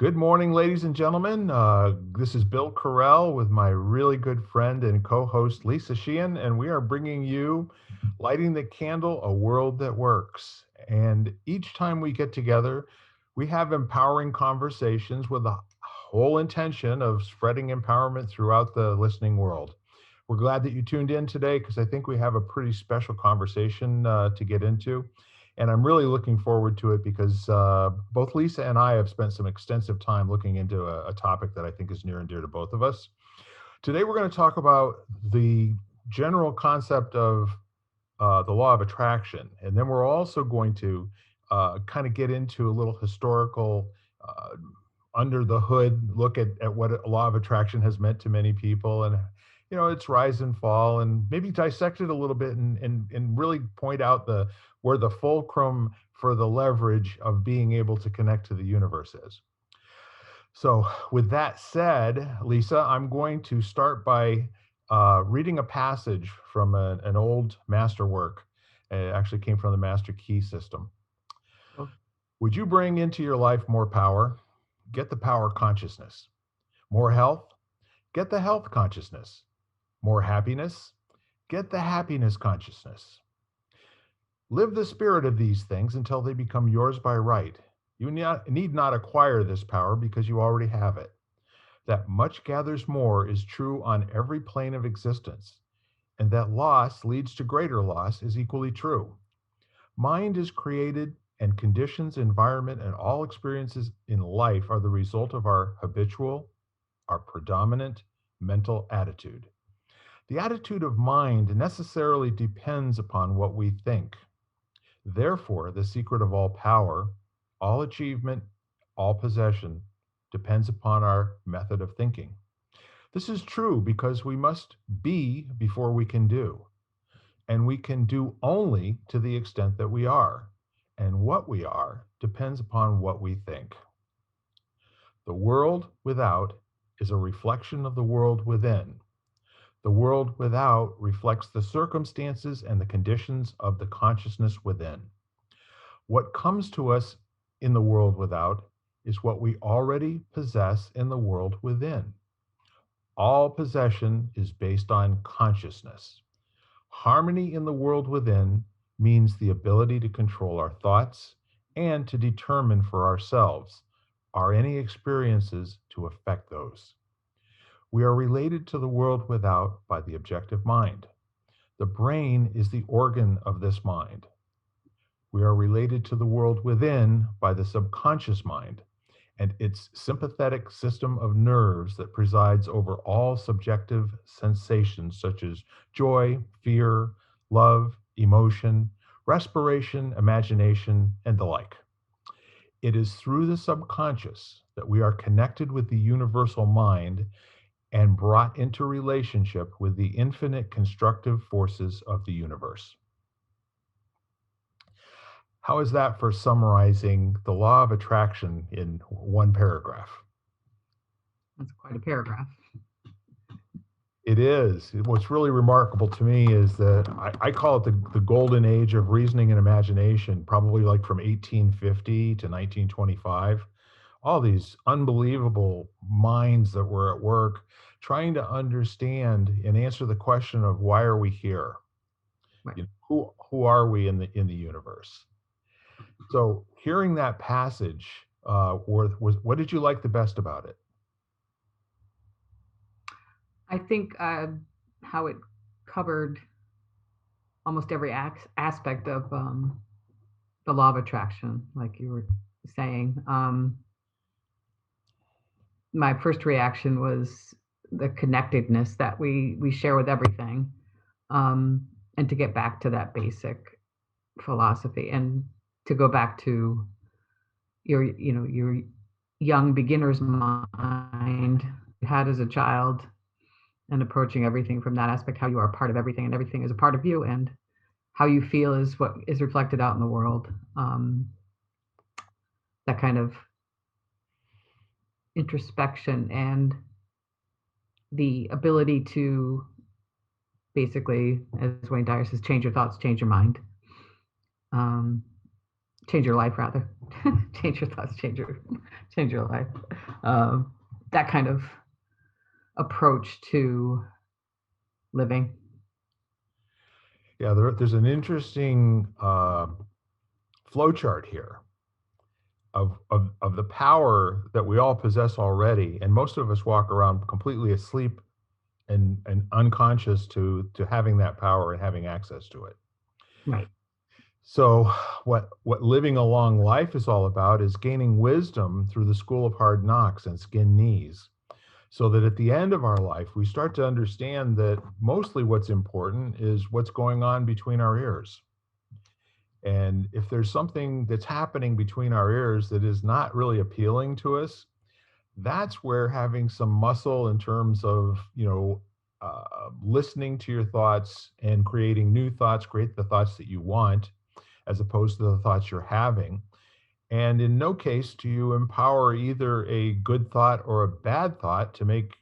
Good morning, ladies and gentlemen. This is Bill Correll with my really good friend and co-host Lisa Sheehan, and we are bringing you Lighting the Candle, A World That Works. And each time we get together, we have empowering conversations with the whole intention of spreading empowerment throughout the listening world. We're glad that you tuned in today because I think we have a pretty special conversation to get into. And I'm really looking forward to it because both Lisa and I have spent some extensive time looking into a topic that I think is near and dear to both of us. Today, we're going to talk about the general concept of the law of attraction. And then we're also going to kind of get into a little historical, under the hood look at what a law of attraction has meant to many people and its rise and fall, and maybe dissect it a little bit and really point out where the fulcrum for the leverage of being able to connect to the universe is. So with that said, Lisa, I'm going to start by reading a passage from an old masterwork. It actually came from the Master Key system. Oh. Would you bring into your life more power? Get the power consciousness. More health? Get the health consciousness. More happiness? Get the happiness consciousness. Live the spirit of these things until they become yours by right. You need not acquire this power because you already have it. That much gathers more is true on every plane of existence, and that loss leads to greater loss is equally true. Mind is created, and conditions, environment, and all experiences in life are the result of our habitual, our predominant mental attitude. The attitude of mind necessarily depends upon what we think. Therefore, the secret of all power, all achievement, all possession depends upon our method of thinking. This is true because we must be before we can do, and we can do only to the extent that we are, and what we are depends upon what we think. The world without is a reflection of the world within. The world without reflects the circumstances and the conditions of the consciousness within. What comes to us in the world without is what we already possess in the world within. All possession is based on consciousness. Harmony in the world within means the ability to control our thoughts and to determine for ourselves, are any experiences to affect those. We are related to the world without by the objective mind. The brain is the organ of this mind. We are related to the world within by the subconscious mind and its sympathetic system of nerves that presides over all subjective sensations such as joy, fear, love, emotion, respiration, imagination, and the like. It is through the subconscious that we are connected with the universal mind and brought into relationship with the infinite constructive forces of the universe. How is that for summarizing the law of attraction in one paragraph? That's quite a paragraph. It is. What's really remarkable to me is that I call it the golden age of reasoning and imagination, probably like from 1850 to 1925. All these unbelievable minds that were at work trying to understand and answer the question of why are we here? Right. Who are we in the universe? So hearing that passage, what did you like the best about it? I think how it covered almost every aspect of the law of attraction, like you were saying. My first reaction was the connectedness that we share with everything, and to get back to that basic philosophy, and to go back to your young beginner's mind you had as a child, and approaching everything from that aspect, how you are a part of everything and everything is a part of you, and how you feel is what is reflected out in the world. That kind of introspection and the ability to basically, as Wayne Dyer says, change your thoughts, change your mind. change your life rather. Change your thoughts, change your life. That kind of approach to living. Yeah, there's an interesting flow chart here of the power that we all possess already, and most of us walk around completely asleep and unconscious to having that power and having access to it. Right. So what living a long life is all about is gaining wisdom through the school of hard knocks and skin knees, so that at the end of our life we start to understand that mostly what's important is what's going on between our ears. And if there's something that's happening between our ears that is not really appealing to us, that's where having some muscle in terms of, listening to your thoughts and creating new thoughts, create the thoughts that you want, as opposed to the thoughts you're having. And in no case do you empower either a good thought or a bad thought to make,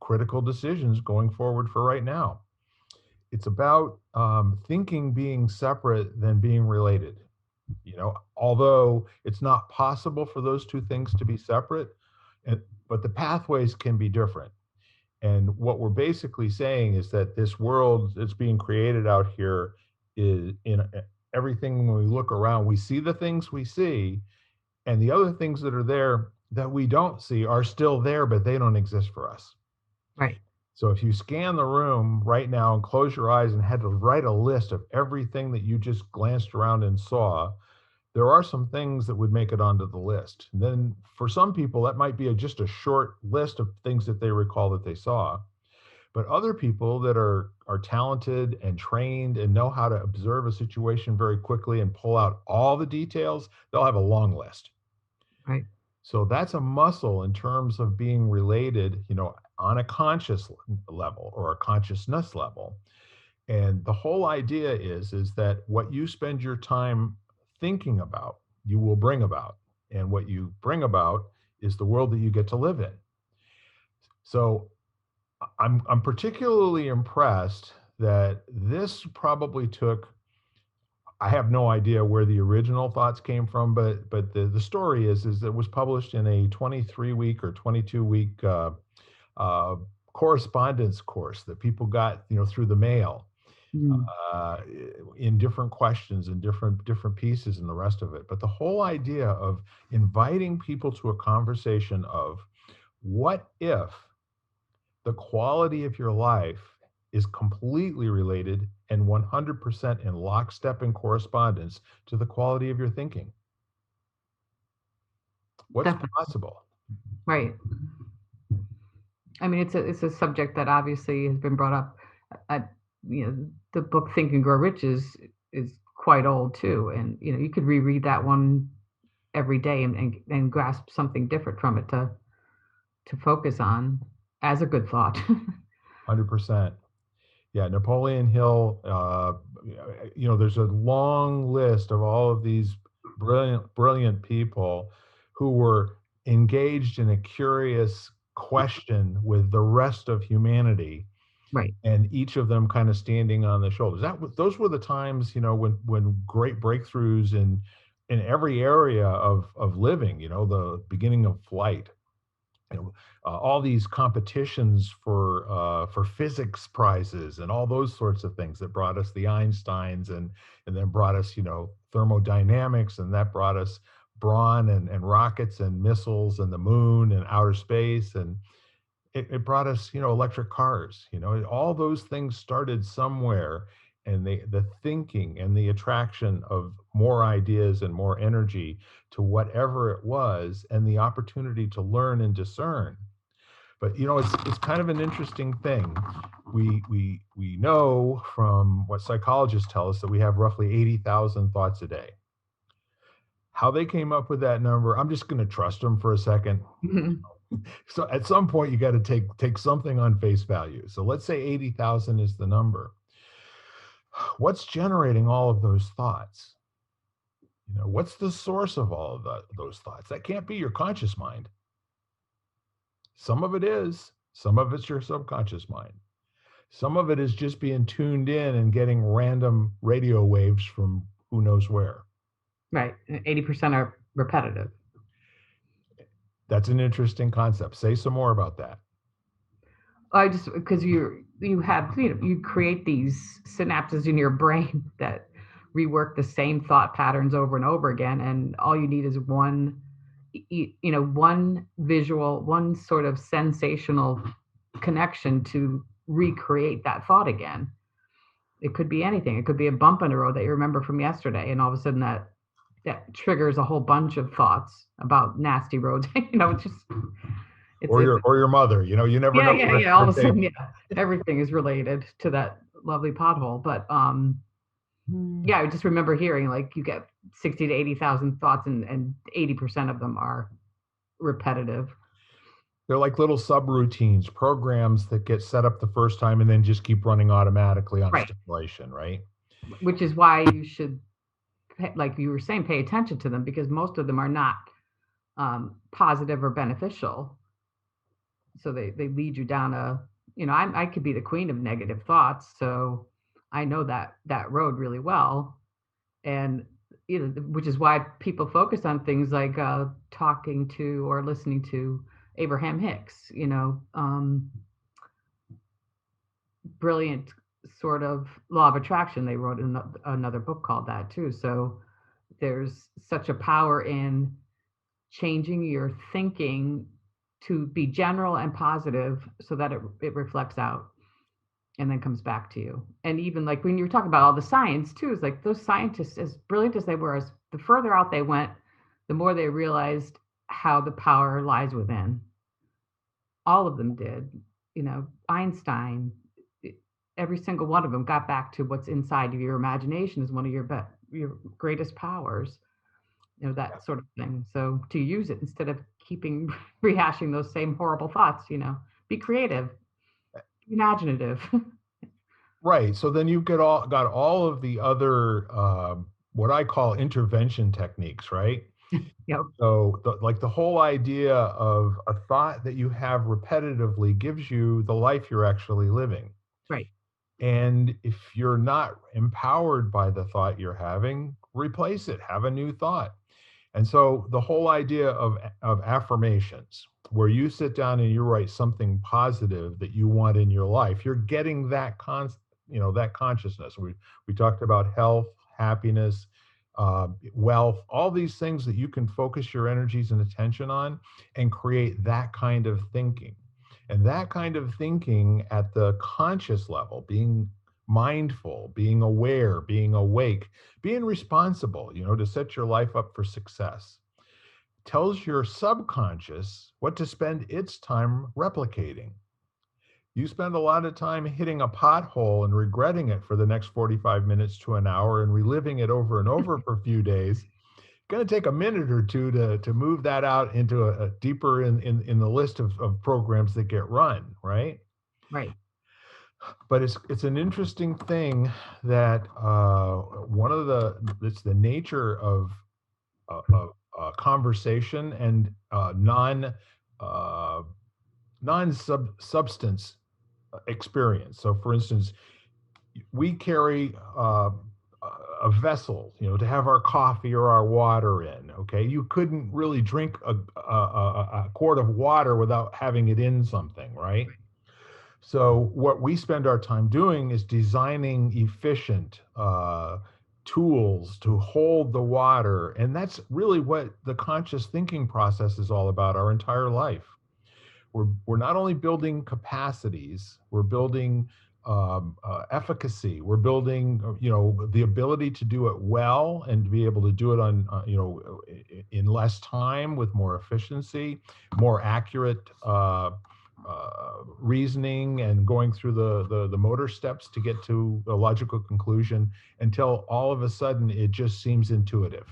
critical decisions going forward for right now. It's about thinking being separate than being related. Although it's not possible for those two things to be separate, but the pathways can be different. And what we're basically saying is that this world that's being created out here is in everything. When we look around, we see the things we see, and the other things that are there that we don't see are still there, but they don't exist for us. Right. So if you scan the room right now and close your eyes and had to write a list of everything that you just glanced around and saw, there are some things that would make it onto the list. And then for some people, that might be just a short list of things that they recall that they saw. But other people that are talented and trained and know how to observe a situation very quickly and pull out all the details, they'll have a long list. Right. So that's a muscle in terms of being related, on a conscious level or a consciousness level. And the whole idea is that what you spend your time thinking about, you will bring about. And what you bring about is the world that you get to live in. So I'm particularly impressed that this probably took, I have no idea where the original thoughts came from, but the story is it was published in a 23-week or 22-week uh, correspondence course that people got, through the mail, Mm. uh, in different questions and different pieces and the rest of it. But the whole idea of inviting people to a conversation of what if the quality of your life is completely related and 100% in lockstep in correspondence to the quality of your thinking. What's Definitely. possible? Right. I mean, it's a subject that obviously has been brought up. At, the book Think and Grow Rich is quite old too, and you could reread that one every day and grasp something different from it to focus on as a good thought. 100%. Yeah, Napoleon Hill, there's a long list of all of these brilliant people who were engaged in a curious question with the rest of humanity, Right. and each of them kind of standing on the shoulders. Those were the times, when great breakthroughs in every area of living, the beginning of flight, all these competitions for physics prizes and all those sorts of things that brought us the Einsteins, and then brought us, thermodynamics, and that brought us brawn and rockets and missiles and the moon and outer space, and it brought us, electric cars. All those things started somewhere, and the thinking and the attraction of more ideas and more energy to whatever it was, and the opportunity to learn and discern. But it's kind of an interesting thing. We know from what psychologists tell us that we have roughly 80,000 thoughts a day. How they came up with that number, I'm just going to trust them for a second. So at some point you got to take something on face value. So let's say 80,000 is the number. What's generating all of those thoughts? What's the source of all of those thoughts? That can't be your conscious mind. Some of it is, some of it's your subconscious mind. Some of it is just being tuned in and getting random radio waves from who knows where. Right. 80% are repetitive. That's an interesting concept. Say some more about that. I just because you have you create these synapses in your brain that rework the same thought patterns over and over again, and all you need is one visual, one sort of sensational connection to recreate that thought again. It could be anything. It could be a bump in the road that you remember from yesterday, and all of a sudden that triggers a whole bunch of thoughts about nasty roads. It's just it's Or your mother. You never yeah, know yeah, where yeah. All the of a day. sudden, yeah, everything is related to that lovely pothole. But yeah, I just remember hearing like you get 60 to 80,000 thoughts, and 80% of them are repetitive. They're like little subroutines, programs that get set up the first time and then just keep running automatically on Right. stimulation, right? Which is why you should, like you were saying, pay attention to them, because most of them are not positive or beneficial. So they lead you down I could be the queen of negative thoughts. So I know that road really well. And which is why people focus on things like talking to or listening to Abraham Hicks, brilliant sort of law of attraction. They wrote another book called that too. So there's such a power in changing your thinking to be general and positive so that it reflects out and then comes back to you. And even like when you were talking about all the science too, is like those scientists, as brilliant as they were, as the further out they went, the more they realized how the power lies within. All of them did. Einstein, every single one of them got back to what's inside of your imagination is one of your greatest powers. That sort of thing. So to use it instead of keeping rehashing those same horrible thoughts, be creative, be imaginative. Right. So then you've got all of the other what I call intervention techniques, right? Yep. So like the whole idea of a thought that you have repetitively gives you the life you're actually living. Right. And if you're not empowered by the thought you're having, replace it, have a new thought. And so the whole idea of affirmations, where you sit down and you write something positive that you want in your life, you're getting that consciousness. We talked about health, happiness, wealth, all these things that you can focus your energies and attention on and create that kind of thinking. And that kind of thinking at the conscious level, being mindful, being aware, being awake, being responsible, to set your life up for success, tells your subconscious what to spend its time replicating. You spend a lot of time hitting a pothole and regretting it for the next 45 minutes to an hour and reliving it over and over for a few days. It's going to take a minute or two to move that out into a deeper in the list of programs that get run, right? Right. But it's an interesting thing that it's the nature of conversation and non substance experience. So, for instance, we carry a vessel, to have our coffee or our water in. Okay, you couldn't really drink a quart of water without having it in something, right? So what we spend our time doing is designing efficient tools to hold the water, and that's really what the conscious thinking process is all about. Our entire life, we're not only building capacities, we're building efficacy. We're building, the ability to do it well and to be able to do it in less time with more efficiency, more accurate reasoning, and going through the motor steps to get to a logical conclusion until all of a sudden it just seems intuitive.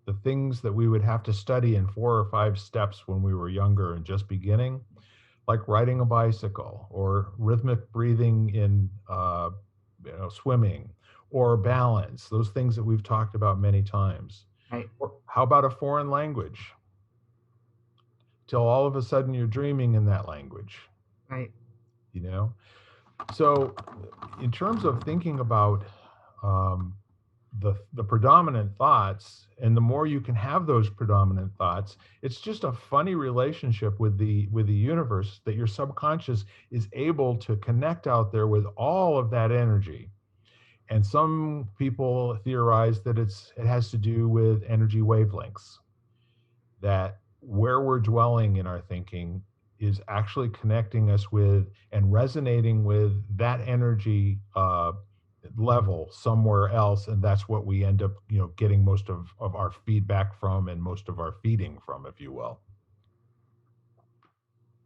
The things that we would have to study in 4 or 5 steps when we were younger and just beginning, like riding a bicycle or rhythmic breathing in swimming, or balance, those things that we've talked about many times. Right. Or how about a foreign language? Till all of a sudden you're dreaming in that language, Right. you know? So in terms of thinking about um, the predominant thoughts, and the more you can have those predominant thoughts, it's just a funny relationship with the universe, that your subconscious is able to connect out there with all of that energy. And some people theorize that it has to do with energy wavelengths, that where we're dwelling in our thinking is actually connecting us with and resonating with that energy level somewhere else, and that's what we end up getting most of our feedback from, and most of our feeding from, if you will.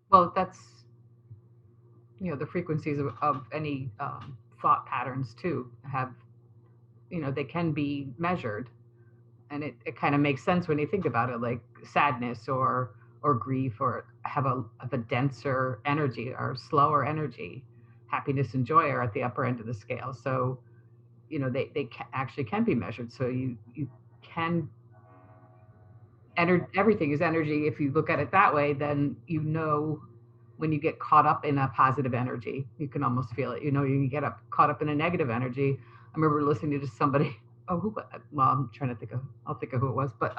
Well, that's, the frequencies of any thought patterns too have, they can be measured, and it kind of makes sense when you think about it, like sadness or grief, or have a denser energy or slower energy. Happiness and joy are at the upper end of the scale, so actually can be measured. So you can everything is energy. If you look at it that way, then when you get caught up in a positive energy, you can almost feel it. You get caught up in a negative energy. I remember listening to somebody. Oh, well, I'm trying to think of. I'll think of who it was, but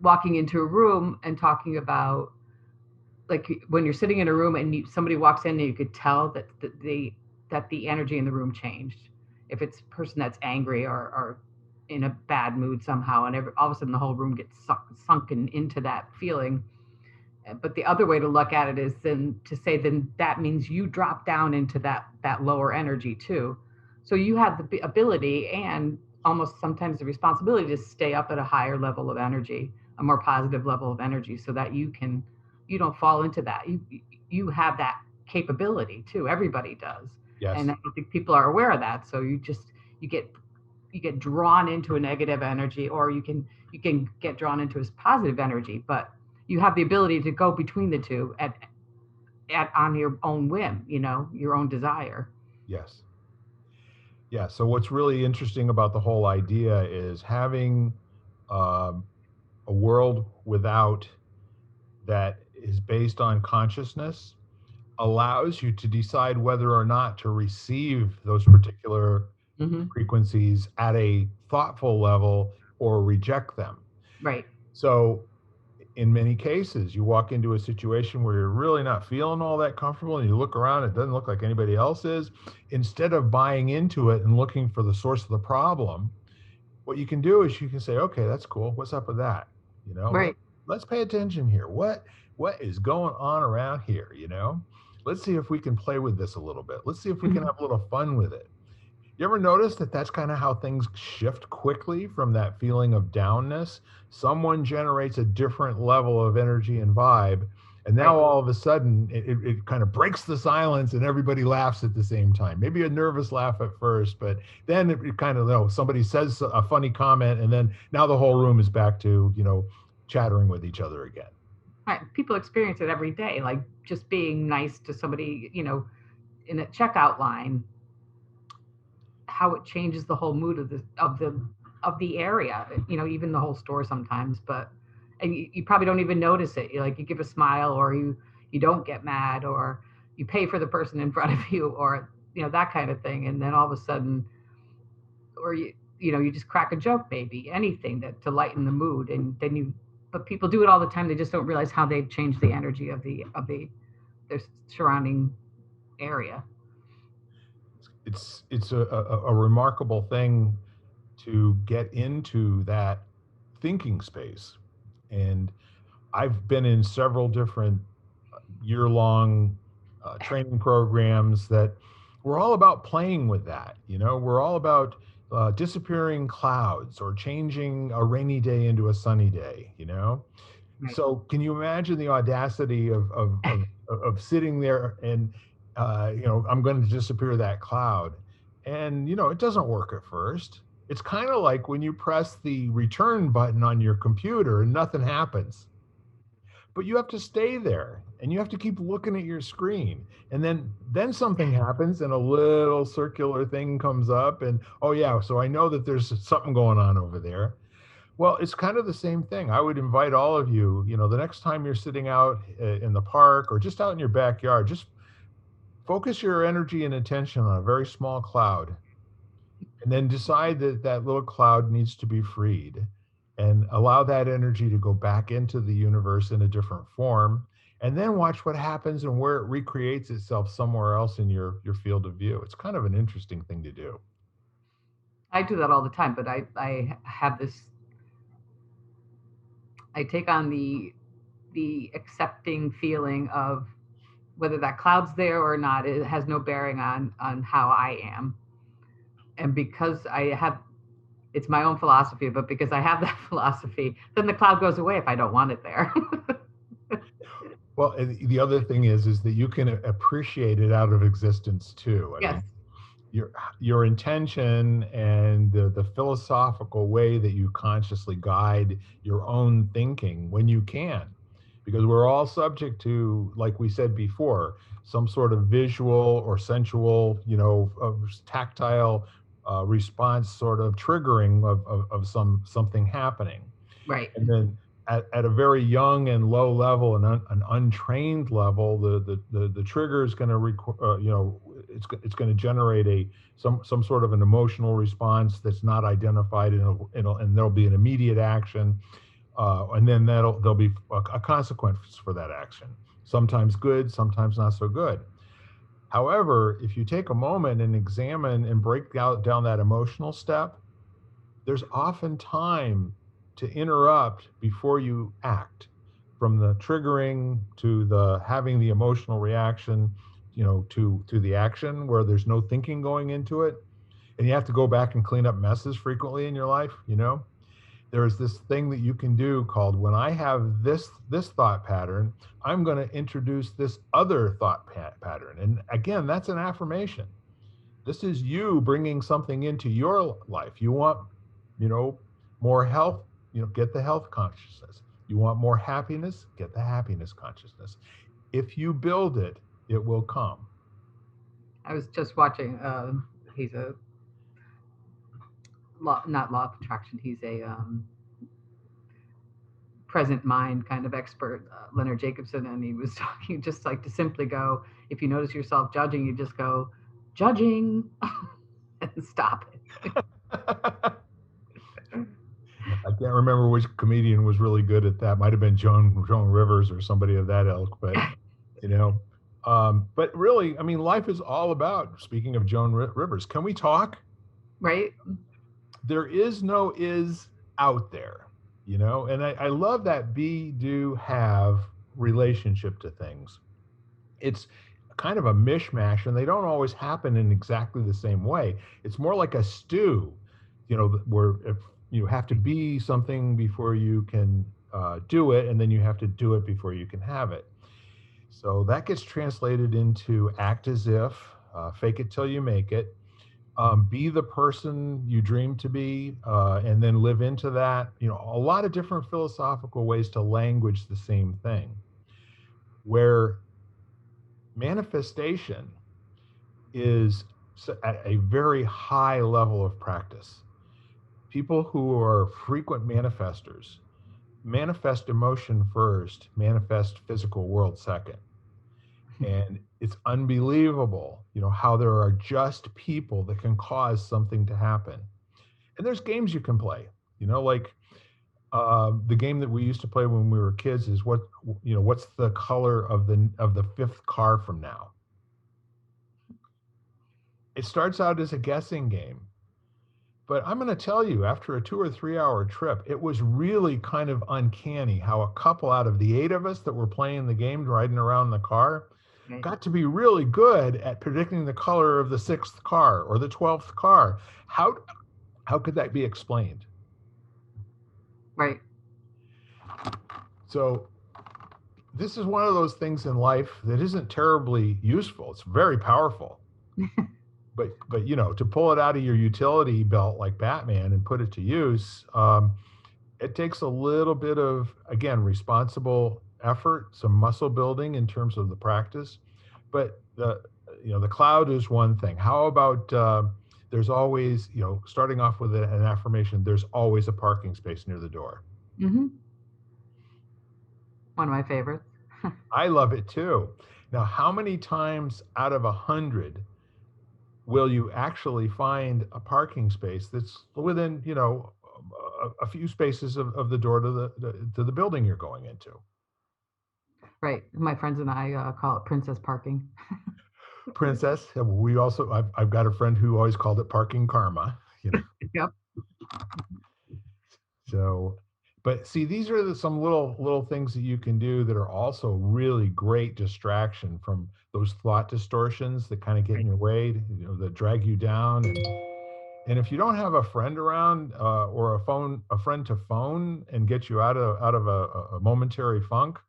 walking into a room and talking about, like, when you're sitting in a room and somebody walks in and you could tell that the energy in the room changed. If it's a person that's angry or in a bad mood somehow, and all of a sudden the whole room gets sunken into that feeling. But the other way to look at it is then to say, then that means you drop down into that lower energy too. So you have the ability and almost sometimes the responsibility to stay up at a higher level of energy, a more positive level of energy, so that you don't fall into that. You have that capability too. Everybody does. And Yes. I don't think people are aware of that. So you get drawn into a negative energy, or you can get drawn into a positive energy, but you have the ability to go between the two at on your own whim, your own desire. Yes. Yeah, so what's really interesting about the whole idea is having um, a world without that is based on consciousness allows you to decide whether or not to receive those particular Hmm. frequencies at a thoughtful level or reject them. Right. So, in many cases, you walk into a situation where you're really not feeling all that comfortable, and you look around, it doesn't look like anybody else is. Instead of buying into it and looking for the source of the problem, what you can do is you can say, okay, that's cool. What's up with that? You know, let, Right. let's pay attention here. What is going on around here? Let's see if we can play with this a little bit. Let's see if we can Mhm. have a little fun with it. You ever notice that that's kind of how things shift quickly from that feeling of downness? Someone generates a different level of energy and vibe, and now Right. all of a sudden it kind of breaks the silence and everybody laughs at the same time. Maybe a nervous laugh at first, but then it kind of, somebody says a funny comment, and then now the whole room is back to, chattering with each other again. Right. People experience it every day, like just being nice to somebody, in a checkout line, how it changes the whole mood of the area, even the whole store sometimes. But and you probably don't even notice it. You give a smile, or you don't get mad, or you pay for the person in front of you, or that kind of thing, and then all of a sudden, or you just crack a joke, maybe anything that to lighten the mood, and then but people do it all the time. They just don't realize how they've changed the energy of their surrounding area. It's a remarkable thing to get into that thinking space. And I've been in several different year-long training programs that we're all about playing with that. We're all about disappearing clouds or changing a rainy day into a sunny day. Right. So can you imagine the audacity of sitting there and I'm going to disappear that cloud, and it doesn't work at first. It's kind of like when you press the return button on your computer and nothing happens, but you have to stay there and you have to keep looking at your screen, and then something happens and a little circular thing comes up, and oh yeah, so I know that there's something going on over there. Well, it's kind of the same thing. I would invite all of you, the next time you're sitting out in the park or just out in your backyard, just focus your energy and attention on a very small cloud And then decide that that little cloud needs to be freed, and allow that energy to go back into the universe in a different form, and then watch what happens and where it recreates itself somewhere else in your field of view. It's kind of an interesting thing to do. I do that all the time, but I have this. I take on the accepting feeling of whether that cloud's there or not. It has no bearing on how I am, and because I have, it's my own philosophy, but because I have that philosophy, then the cloud goes away if I don't want it there. Well, and the other thing is that you can appreciate it out of existence too. I Yes. mean, your your intention and the philosophical way that you consciously guide your own thinking when you can, because we're all subject to, like we said before, some sort of visual or sensual, tactile response, sort of triggering of something happening. Right. And then at a very young and low level, and an untrained level, the trigger is going to it's going to generate some sort of an emotional response that's not identified, and there'll be an immediate action, and then there'll be a consequence for that action, sometimes good, sometimes not so good. However, if you take a moment and examine and break down that emotional step, there's often time to interrupt before you act, from the triggering to the having the emotional reaction, to the action where there's no thinking going into it. And you have to go back and clean up messes frequently in your life. There is this thing that you can do called, when I have this thought pattern, I'm going to introduce this other thought pattern. And again, that's an affirmation. This is you bringing something into your life. You want, you know, more health, get the health consciousness. You want more happiness, get the happiness consciousness. If you build it, it will come. I was just watching. He's a not law of attraction. He's a present mind kind of expert, Leonard Jacobson, and he was talking just like to simply go. If you notice yourself judging, you just go judging and stop it. I can't remember which comedian was really good at that. Might have been Joan Rivers or somebody of that ilk, but you know, but really, I mean, life is all about. Speaking of Joan Rivers, can we talk? Right. There is no is out there, and I love that be, do, have relationship to things. It's kind of a mishmash, and they don't always happen in exactly the same way. It's more like a stew, where if you have to be something before you can do it, and then you have to do it before you can have it. So that gets translated into act as if, fake it till you make it, be the person you dream to be, and then live into that. A lot of different philosophical ways to language the same thing, where manifestation is at a very high level of practice. People who are frequent manifestors manifest emotion first, manifest physical world second. And it's unbelievable, how there are just people that can cause something to happen. And there's games you can play, like the game that we used to play when we were kids is what's the color of the fifth car from now. It starts out as a guessing game, but I'm going to tell you, after a 2 or 3 hour trip, it was really kind of uncanny how a couple out of the 8 of us that were playing the game, riding around the car, Right. got to be really good at predicting the color of the sixth car or the 12th car. How could that be explained? Right. So this is one of those things in life that isn't terribly useful. It's very powerful. But to pull it out of your utility belt like Batman and put it to use, it takes a little bit of, again, responsible effort, some muscle building in terms of the practice. But the cloud is one thing. How about there's always, starting off with an affirmation, there's always a parking space near the door. Mm-hmm. One of my favorites. I love it too. Now, how many times out of 100 will you actually find a parking space that's within, a few spaces of the door to the building you're going into. Right. My friends and I call it princess parking. Princess. I've got a friend who always called it parking karma. Yep. So, but see, these are some little things that you can do that are also really great distraction from those thought distortions that kind of get in Right. your way, that drag you down. And if you don't have a friend around, or a friend to phone and get you out of a momentary funk,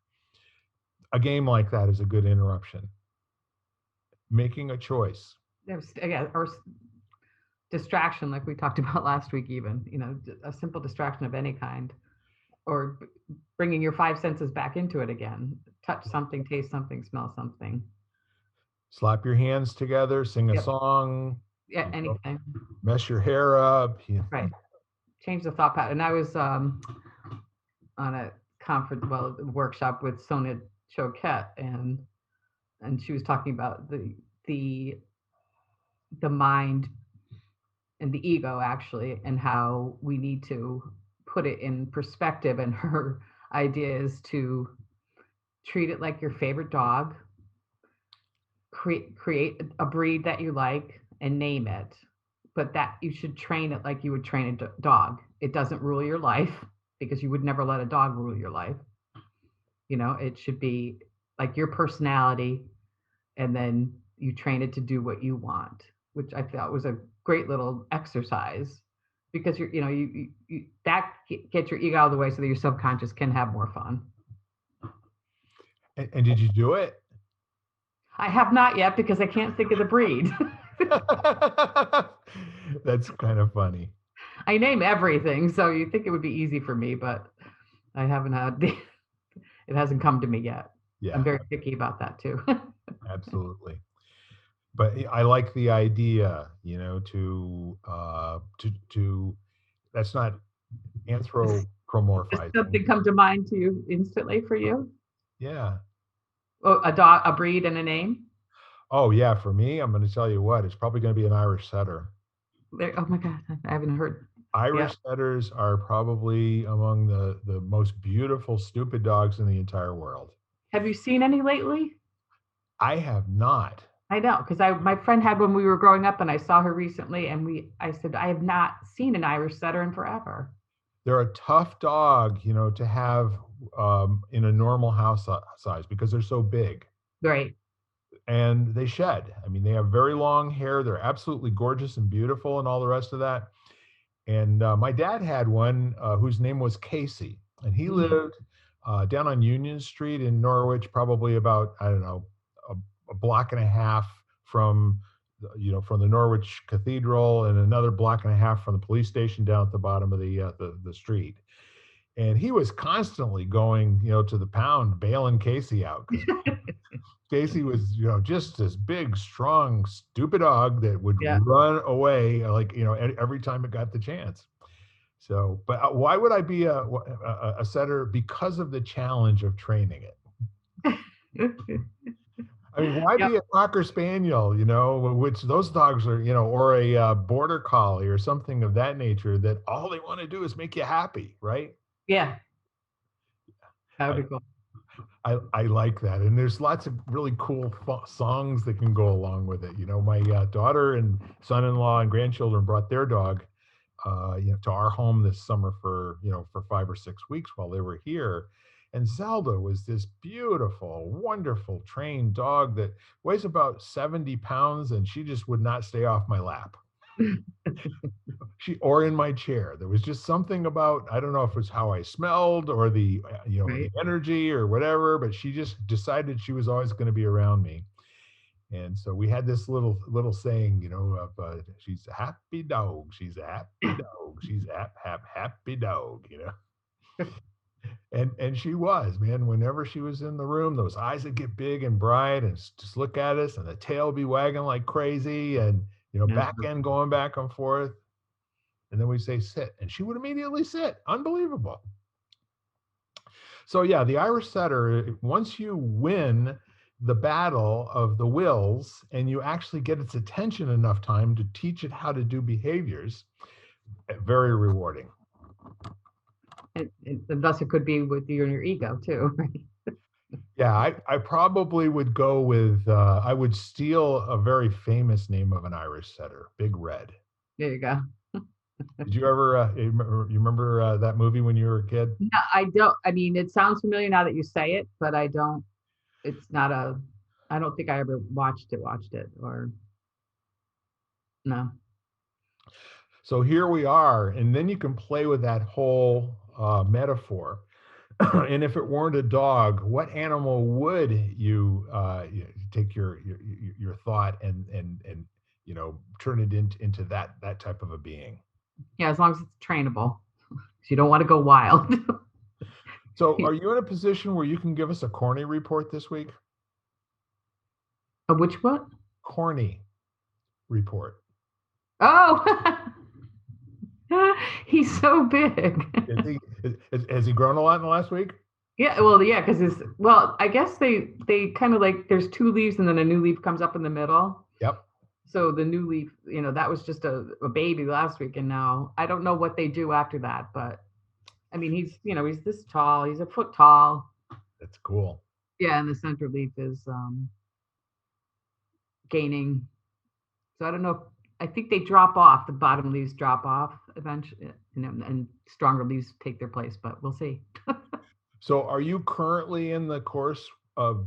a game like that is a good interruption. Making a choice. Yeah, or distraction, like we talked about last week, even, a simple distraction of any kind, or bringing your five senses back into it again. Touch something, taste something, smell something. Slap your hands together, sing a Yep. song, Yeah, anything. mess your hair up. Right. Change the thought pattern. And I was on a workshop with Sonia Choquette, and she was talking about the the mind and the ego, actually, and how we need to put it in perspective. And her idea is to treat it like your favorite dog, create a breed that you like and name it, but that you should train it like you would train a dog. It doesn't rule your life, because you would never let a dog rule your life. It should be like your personality, and then you train it to do what you want, which I thought was a great little exercise, because you that gets your ego out of the way so that your subconscious can have more fun. And did you do it? I have not yet, because I can't think of the breed. That's kind of funny. I name everything, so you think it would be easy for me, but I haven't had it hasn't come to me yet. I'm Yeah, very picky about that too. absolutely. But I like the idea, to that's not Does anthropomorphizing. something come to mind to you instantly for you? Yeah. Oh, a dog, a breed, and a name? Oh yeah, for me, I'm going to tell you what, it's probably going to be an Irish setter. Oh my God, I haven't heard. Yeah. Irish setters are probably among the most beautiful stupid dogs in the entire world. Have you seen any lately? I have not. I know, because my friend had when we were growing up, and I saw her recently, and I said I have not seen an Irish setter in forever. They're a tough dog, to have, in a normal house size, because they're so big Right. and they shed. I mean, they have very long hair. They're absolutely gorgeous and beautiful and all the rest of that. And my dad had one, whose name was Casey, and he Mhm. lived down on Union Street in Norwich, probably about, I don't know, a block and a half from, from the Norwich Cathedral, and another block and a half from the police station down at the bottom of the street. And he was constantly going, to the pound, bailing Casey out, because Casey was, just this big, strong, stupid dog that would Yeah. run away, like, every time it got the chance. So, but why would I be a setter? Because of the challenge of training it. I mean, why Yep. be a Cocker Spaniel, which those dogs are, or a Border Collie or something of that nature, that all they want to do is make you happy, right? Yeah. That would I, be cool. I like that. And there's lots of really cool songs that can go along with it. My daughter and son-in-law and grandchildren brought their dog, to our home this summer for 5 or 6 weeks while they were here. And Zelda was this beautiful, wonderful trained dog that weighs about 70 pounds, and she just would not stay off my lap. Or in my chair. There was just something about, I don't know if it was how I smelled, or the Right. energy or whatever, but she just decided she was always going to be around me. And so we had this little saying, of she's a happy dog, she's a happy dog, she's a happy dog. And she was, man. Whenever she was in the room, those eyes would get big and bright, and just look at us, and the tail would be wagging like crazy, and Yeah. back end going back and forth. And then we say sit, and she would immediately sit. Unbelievable. So yeah, the Irish setter, once you win the battle of the wills, and you actually get its attention enough time to teach it how to do behaviors, very rewarding. And thus it could be with you and your ego too, right? Yeah, I probably would go with, I would steal a very famous name of an Irish setter, Big Red. There you go. Did you ever, you remember that movie when you were a kid? No, I don't. I mean, it sounds familiar now that you say it, but I don't. It's not a. I don't think I ever watched it, or no. So here we are, and then you can play with that whole metaphor. And if it weren't a dog, what animal would you, take your thought and turn it into that type of a being? Yeah, as long as it's trainable. So you don't want to go wild. So, are you in a position where you can give us a corny report this week? Which what? Corny report. Oh, he's so big. Has he grown a lot in the last week? Yeah, well, yeah, because I guess they kind of like there's two leaves and then a new leaf comes up in the middle. Yep. So the new leaf, that was just a baby last week, and now I don't know what they do after that, but I mean, he's this tall, he's a foot tall. That's cool. Yeah, and the center leaf is gaining. So I don't know. I think they drop off. The bottom leaves drop off eventually, and stronger leaves take their place. But we'll see. So, are you currently in the course of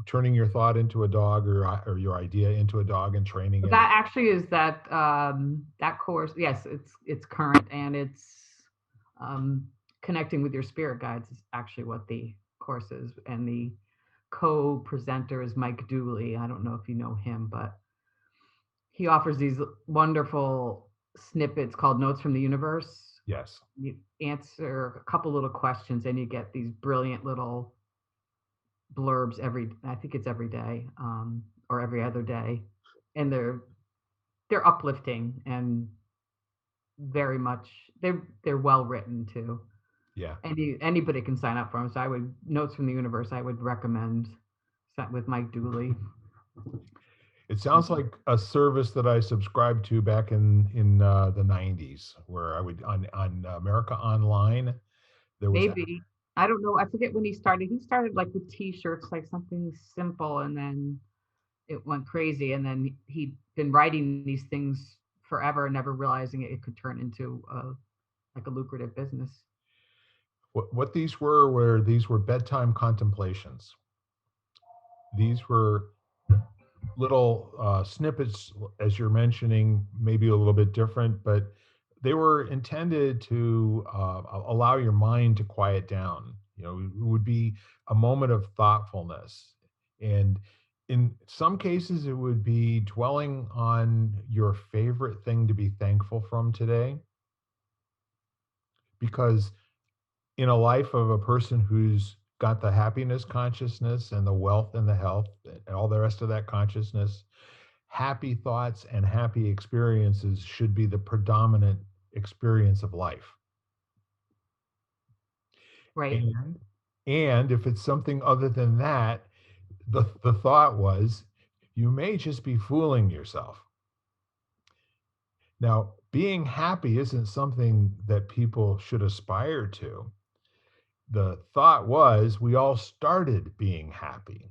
turning your thought into a dog, or your idea into a dog and training it? That actually is that course. Yes, it's current, and it's connecting with your spirit guides is actually what the course is, and the co-presenter is Mike Dooley. I don't know if you know him, but he offers these wonderful snippets called Notes from the Universe. Yes. You answer a couple little questions and you get these brilliant little blurbs I think it's every day, or every other day. And they're uplifting and very much, they're well written too. Yeah. Anybody can sign up for them. So Notes from the Universe, I would recommend with Mike Dooley. It sounds like a service that I subscribed to back in the 90s, where I would on America Online. There was Maybe. I don't know. I forget when he started. He started like with T-shirts, like something simple, and then it went crazy. And then he'd been writing these things forever, never realizing it could turn into like a lucrative business. what these were these were bedtime contemplations. These were little snippets, as you're mentioning, maybe a little bit different, but they were intended to allow your mind to quiet down. It would be a moment of thoughtfulness. And in some cases, it would be dwelling on your favorite thing to be thankful from today. Because in a life of a person who's got the happiness consciousness and the wealth and the health and all the rest of that consciousness, happy thoughts and happy experiences should be the predominant experience of life. Right. And if it's something other than that, the thought was, you may just be fooling yourself. Now, being happy isn't something that people should aspire to. The thought was, we all started being happy.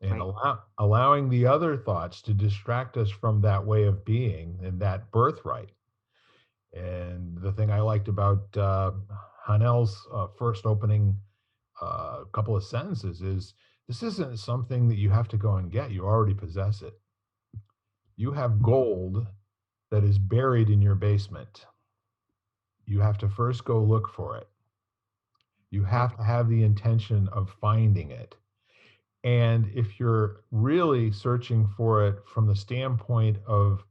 And Right. allowing the other thoughts to distract us from that way of being and that birthright. And the thing I liked about Hanel's first opening couple of sentences is, this isn't something that you have to go and get. You already possess it. You have gold that is buried in your basement. You have to first go look for it. You have to have the intention of finding it. And if you're really searching for it from the standpoint of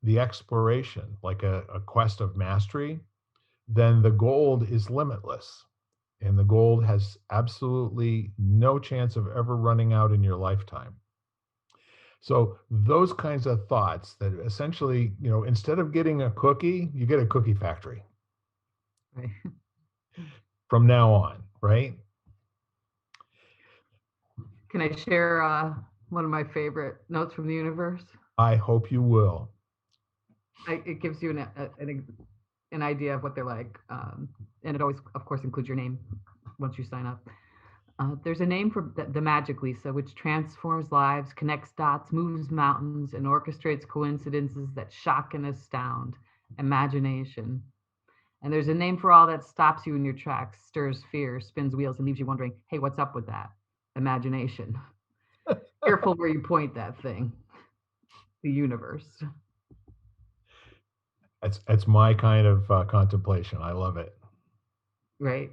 the exploration, like a quest of mastery, then the gold is limitless. And the gold has absolutely no chance of ever running out in your lifetime. So those kinds of thoughts that essentially, instead of getting a cookie, you get a cookie factory Right. from now on, right? Can I share one of my favorite notes from the universe? I hope you will. It gives you an idea of what they're like, and it always, of course, includes your name once you sign up. There's a name for the magic, Lisa, which transforms lives, connects dots, moves mountains, and orchestrates coincidences that shock and astound. Imagination. And there's a name for all that stops you in your tracks, stirs fear, spins wheels, and leaves you wondering, hey, what's up with that? Imagination. Careful where you point that thing. The universe. That's my kind of contemplation. I love it. Right.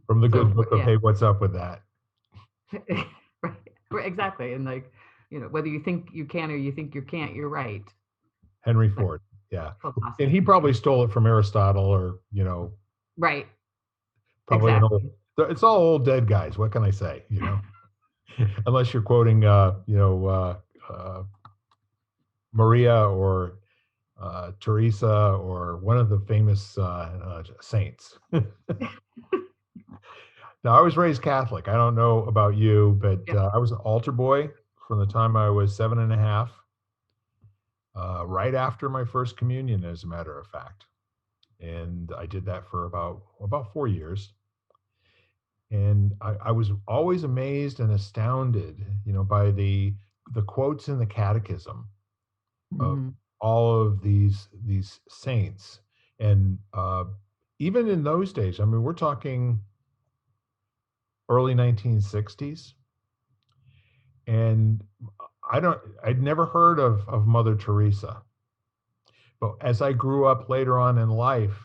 From the good So, book of yeah. Hey, What's Up with That? Right. Right. Exactly. And like, whether you think you can or you think you can't, you're right. Henry Like Ford. Yeah. And he philosophy. probably stole it from Aristotle or, Right. probably an old, Exactly. it's all old dead guys. What can I say, Unless you're quoting, Maria or Teresa or one of the famous saints. Now, I was raised Catholic. I don't know about you, but Yep. I was an altar boy from the time I was 7.5, right after my first communion, as a matter of fact. And I did that for about 4 years. And I was always amazed and astounded, by the quotes in the catechism of Hmm. all of these saints. And even in those days, I mean, we're talking early 1960s, and I'd never heard of Mother Teresa. But as I grew up later on in life,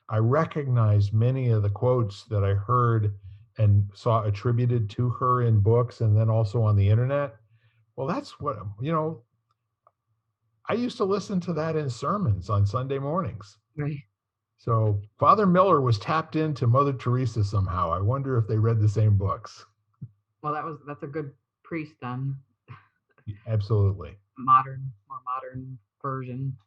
I recognized many of the quotes that I heard and saw attributed to her in books and then also on the internet. Well, that's what, I used to listen to that in sermons on Sunday mornings. Right. So Father Miller was tapped into Mother Teresa somehow. I wonder if they read the same books. Well, that's a good priest then. Absolutely. More modern version.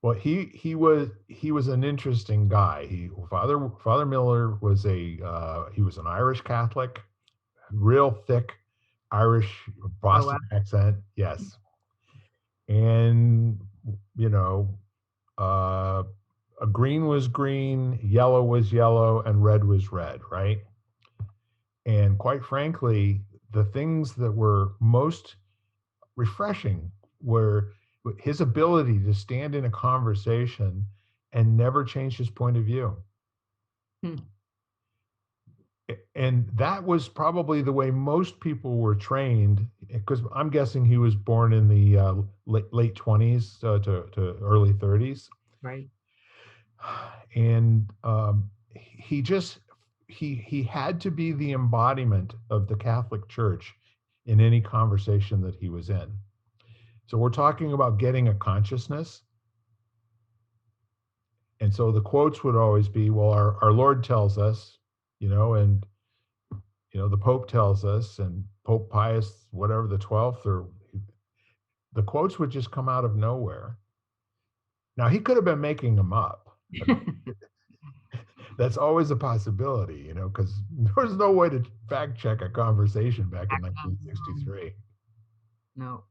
Well, he was an interesting guy. Father Miller was he was an Irish Catholic, real thick Irish Oh, wow. Boston accent. Yes, and you know, uh, a green was green, yellow was yellow, and red was red, right? And quite frankly, the things that were most refreshing were his ability to stand in a conversation and never change his point of view. Hmm. And that was probably the way most people were trained, because I'm guessing he was born in the late 20s to early 30s. Right. And he just he had to be the embodiment of the Catholic Church in any conversation that he was in. So we're talking about getting a consciousness. And so the quotes would always be, well, our Lord tells us, and the Pope tells us, and Pope Pius, whatever, the 12th, or the quotes would just come out of nowhere. Now he could have been making them up. That's always a possibility, because there was no way to fact check a conversation back in Um, 1963. no.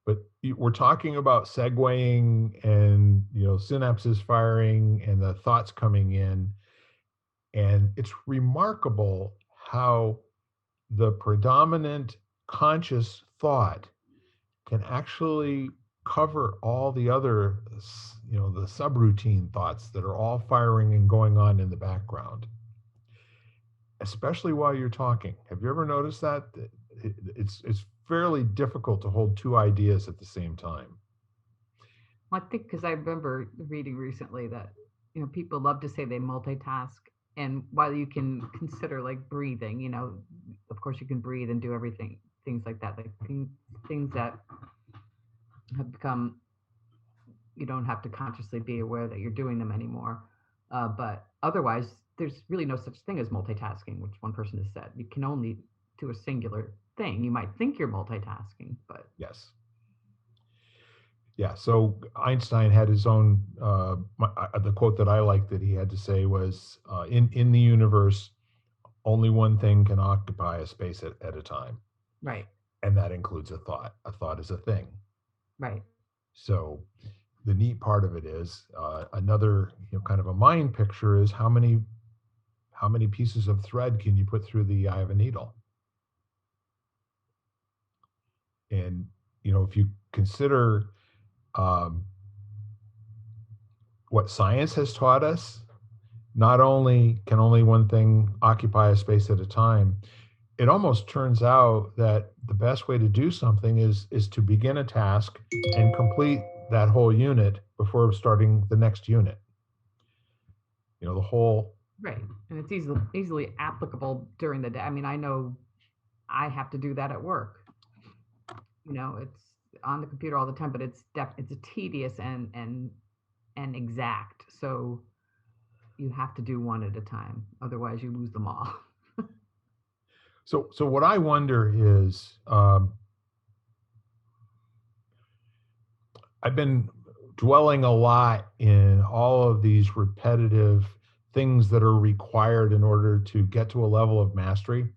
But we're talking about segueing and synapses firing and the thoughts coming in. And it's remarkable how the predominant conscious thought can actually cover all the other, the subroutine thoughts that are all firing and going on in the background, especially while you're talking. Have you ever noticed that? It's fairly difficult to hold two ideas at the same time. Well, I think because I remember reading recently that people love to say they multitask, and while you can consider like breathing, of course you can breathe and do everything, things like that, like things that have become, you don't have to consciously be aware that you're doing them anymore. But otherwise, there's really no such thing as multitasking, which one person has said. You can only do a singular thing. You might think you're multitasking, but Yes. Yeah. So Einstein had his own. The quote that I like that he had to say was, "In the universe, Only one thing can occupy a space at a time. Right. And that includes a thought. A thought is a thing. Right. So the neat part of it is another, kind of a mind picture is how many pieces of thread can you put through the eye of a needle? And if you consider um, what science has taught us, not only can only one thing occupy a space at a time, it almost turns out that the best way to do something is to begin a task and complete that whole unit before starting the next unit. The whole. Right. And it's easily applicable during the day. I mean, I know I have to do that at work. It's on the computer all the time, but it's a tedious and exact. So you have to do one at a time. Otherwise you lose them all. So what I wonder is, I've been dwelling a lot in all of these repetitive things that are required in order to get to a level of mastery.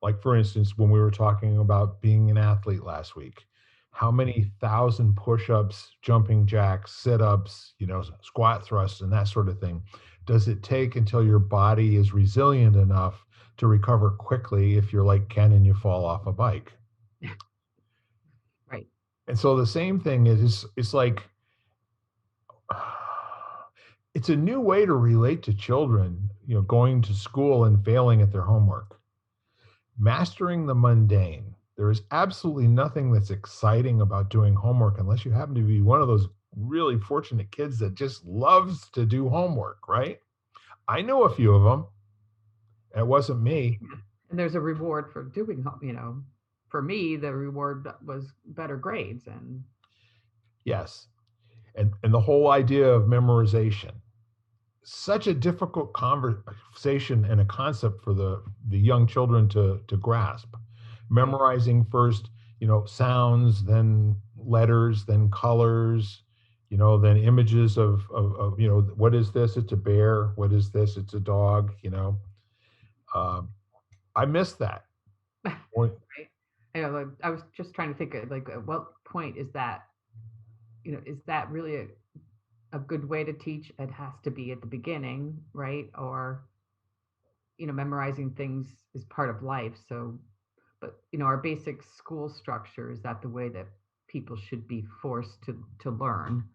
Like, for instance, when we were talking about being an athlete last week, how many thousand push-ups, jumping jacks, sit-ups, squat thrusts, and that sort of thing does it take until your body is resilient enough to recover quickly if you're like Ken and you fall off a bike? Right. And so the same thing is it's like it's a new way to relate to children, going to school and failing at their homework. Mastering the mundane. There is absolutely nothing that's exciting about doing homework unless you happen to be one of those really fortunate kids that just loves to do homework, right? I know a few of them. It wasn't me. And there's a reward for doing, for me, the reward was better grades. And Yes. And the whole idea of memorization. Such a difficult conversation and a concept for the young children to grasp. Memorizing first, sounds, then letters, then colors, then images of what is this? It's a bear. What is this? It's a dog. I miss that. right. I was just trying to think of, like, at what point is that, is that really a good way to teach? It has to be at the beginning, right? Or, memorizing things is part of life. So, but, our basic school structure, is that the way that people should be forced to learn?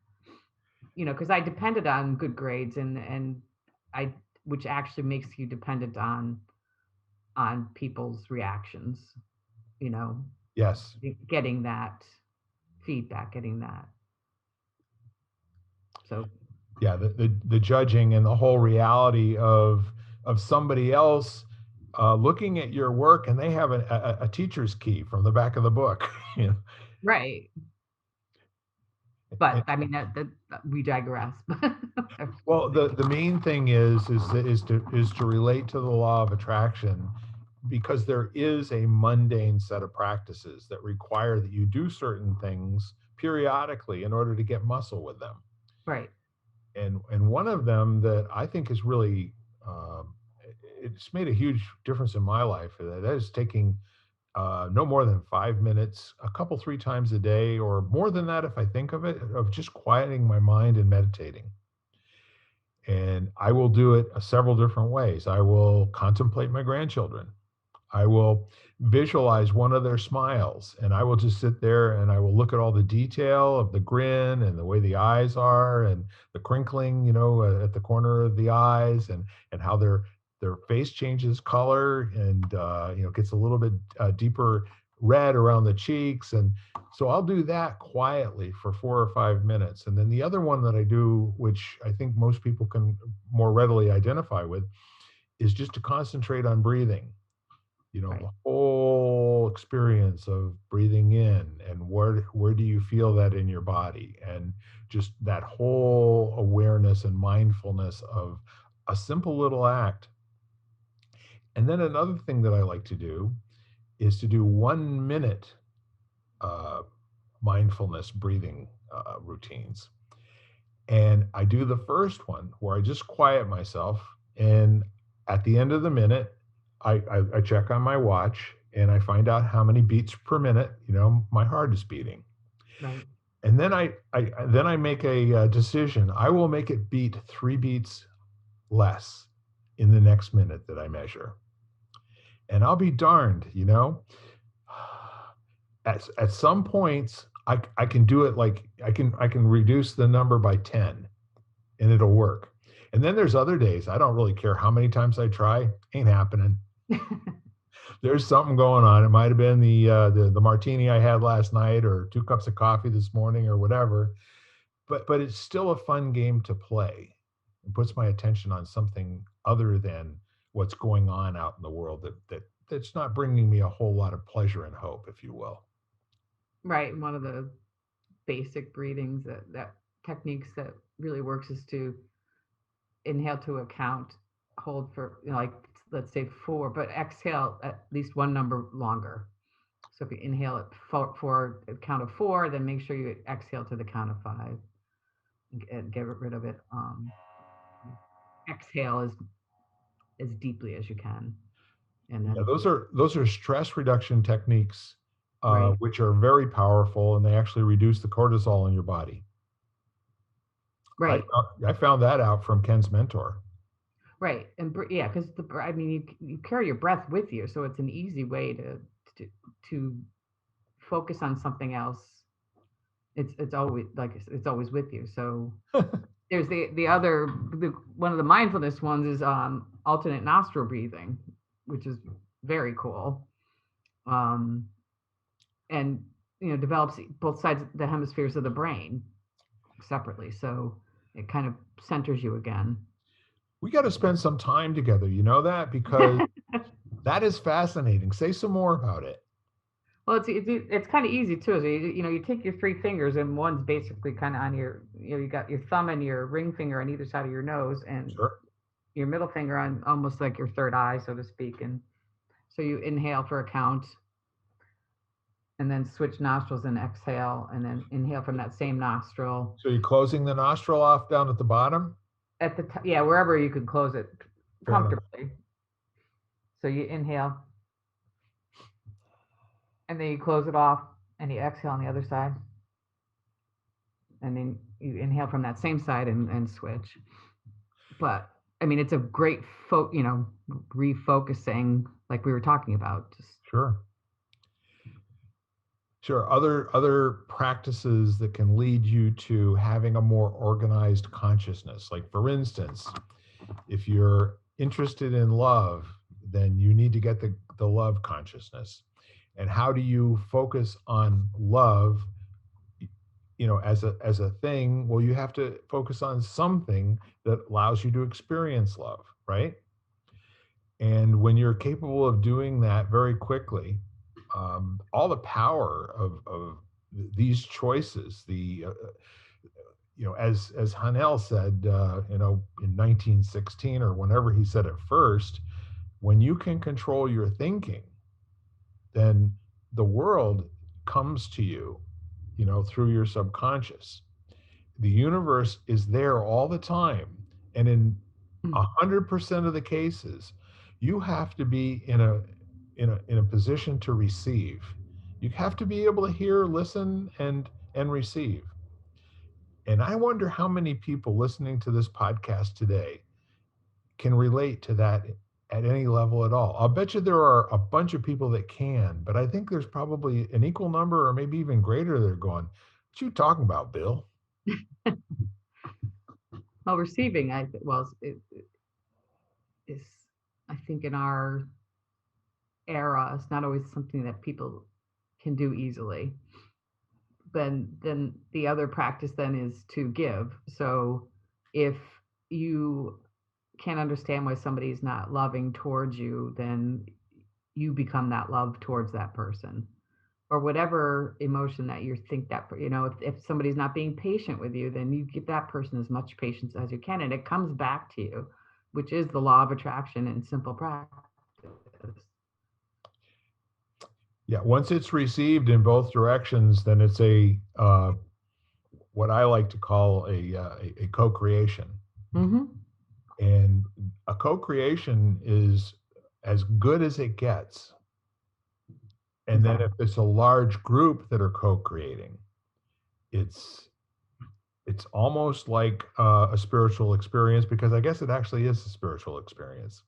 Because I depended on good grades, and I, which actually makes you dependent on people's reactions, you know, Yes. getting that feedback, getting that. So Yeah, the judging and the whole reality of somebody else looking at your work and they have a teacher's key from the back of the book. you know. right, but I mean that we digress. Well, the main thing is to relate to the law of attraction, because there is a mundane set of practices that require that you do certain things periodically in order to get muscle with them. Right. And one of them that I think is really it's made a huge difference in my life. That is taking no more than 5 minutes, a couple, 3 times a day, or more than that if I think of it, of just quieting my mind and meditating. And I will do it several different ways. I will contemplate my grandchildren. I will visualize one of their smiles, and I will just sit there and I will look at all the detail of the grin and the way the eyes are and the crinkling, at the corner of the eyes, and how their face changes color and gets a little bit deeper red around the cheeks. And so I'll do that quietly for 4 or 5 minutes. And then the other one that I do, which I think most people can more readily identify with, is just to concentrate on breathing. Right. The whole experience of breathing in, and where do you feel that in your body, and just that whole awareness and mindfulness of a simple little act. And then another thing that I like to do is to do 1 minute uh, mindfulness breathing routines. And I do the first one where I just quiet myself, and at the end of the minute, I check on my watch and I find out how many beats per minute, my heart is beating. Right. And then I make a decision. I will make it beat 3 beats less in the next minute that I measure. And I'll be darned, at some points I can do it, like I can reduce the number by 10 and it'll work. And then there's other days I don't really care how many times I try, ain't happening. There's something going on. It might have been the martini I had last night or 2 cups of coffee this morning or whatever, but it's still a fun game to play. It puts my attention on something other than what's going on out in the world that's not bringing me a whole lot of pleasure and hope, if you will. Right. One of the basic breathings that techniques that really works is to inhale to a count, hold for, like, let's say 4, but exhale at least one number longer. So if you inhale at for a count of 4, then make sure you exhale to the count of 5 and get rid of it. Exhale as deeply as you can, and Yeah, then those are stress reduction techniques, right, which are very powerful, and they actually reduce the cortisol in your body. I right, I found that out from Ken's mentor. right, and yeah, because I mean, you carry your breath with you, so it's an easy way to to focus on something else. It's always like it's always with you. So there's the other one of the mindfulness ones is alternate nostril breathing, which is very cool. Um, and develops both sides of the hemispheres of the brain separately, so it kind of centers you again. We got to spend some time together, you know that? Because that is fascinating. Say some more about it. Well, it's kind of easy too. So you take your 3 fingers, and one's basically kind of on your, you got your thumb and your ring finger on either side of your nose, and Sure. your middle finger on almost like your third eye, so to speak. And so you inhale for a count, and then switch nostrils and exhale, and then inhale from that same nostril So you're closing the nostril off down at the bottom? at the yeah, wherever you can close it Fair enough. comfortably. So you inhale, and then you close it off, and you exhale on the other side, and then you inhale from that same side and switch. But I mean, it's a great refocusing, like we were talking about. Just Sure. Sure. Other practices that can lead you to having a more organized consciousness. Like, for instance, if you're interested in love, then you need to get the love consciousness. And how do you focus on love, as a thing? Well, you have to focus on something that allows you to experience love, right? And when you're capable of doing that very quickly, all the power of these choices, as Hanel said, in 1916 or whenever he said it first, when you can control your thinking, then the world comes to you, through your subconscious. The universe is there all the time, and in 100% of the cases, you have to be in a position to receive. You have to be able to hear, listen, and receive. And I wonder how many people listening to this podcast today can relate to that at any level at all. I'll bet you there are a bunch of people that can, but I think there's probably an equal number or maybe even greater that are going, "What you talking about, Bill?" well, receiving, it is, I think, in our era, it's not always something that people can do easily. Then the other practice then is to give. So if you can't understand why somebody's not loving towards you, then you become that love towards that person, or whatever emotion that you think that, if somebody's not being patient with you, then you give that person as much patience as you can, and it comes back to you, which is the law of attraction in simple practice. Yeah, once it's received in both directions, then it's what I like to call a co-creation. Mm-hmm. And a co-creation is, as good as it gets. And then Exactly. if it's a large group that are co-creating, it's almost like a spiritual experience, because I guess it actually is a spiritual experience.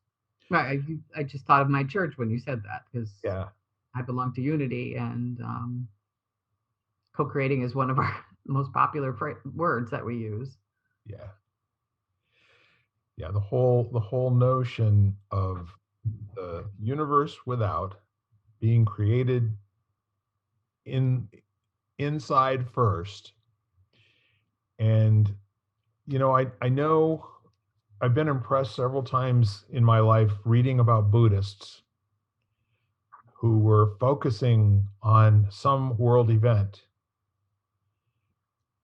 Right. I just thought of my church when you said that, because Yeah, I belong to Unity, and co-creating is one of our most popular words that we use. yeah, yeah. The whole notion of the universe without being created in inside first. And I know I've been impressed several times in my life reading about Buddhists who were focusing on some world event,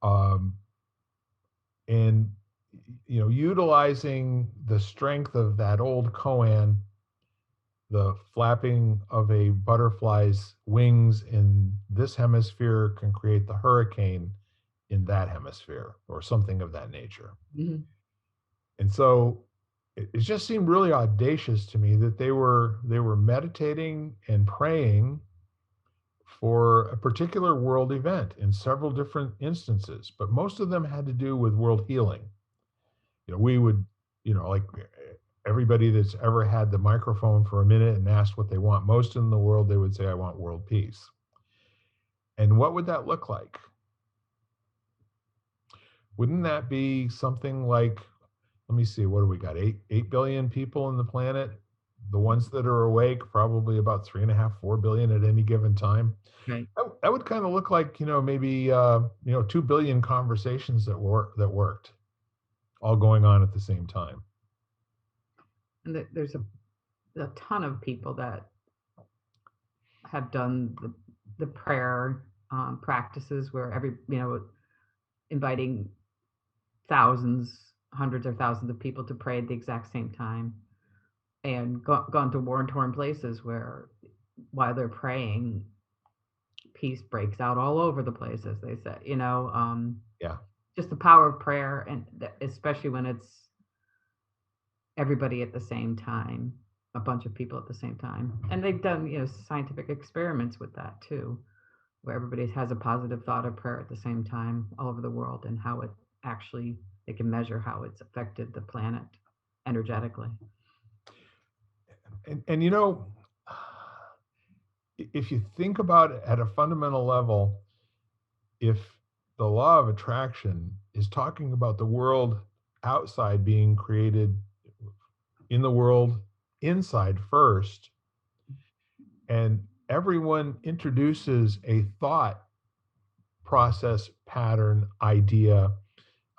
um, and utilizing the strength of that old koan, the flapping of a butterfly's wings in this hemisphere can create the hurricane in that hemisphere, or something of that nature. Mhm. And so it just seemed really audacious to me that they were meditating and praying for a particular world event in several different instances, but most of them had to do with world healing. We would, like everybody that's ever had the microphone for a minute and asked what they want most in the world, they would say, I want world peace. And what would that look like? Wouldn't that be something like, let me see, what do we got? 8 billion people on the planet. The ones that are awake, probably about 3.5, 4 billion at any given time. Right. That would kind of look like, maybe 2 billion conversations that worked, all going on at the same time. And there's a ton of people that have done the prayer practices where inviting thousands, hundreds or thousands of people to pray at the exact same time, and gone to war-torn places where, while they're praying, peace breaks out all over the place, as they say. Yeah. Just the power of prayer, and especially when it's everybody at the same time, a bunch of people at the same time. And they've done, scientific experiments with that too, where everybody has a positive thought of prayer at the same time all over the world, and how it actually, they can measure how it's affected the planet energetically. And if you think about it at a fundamental level, if the law of attraction is talking about the world outside being created in the world inside first, and everyone introduces a thought process, pattern, idea,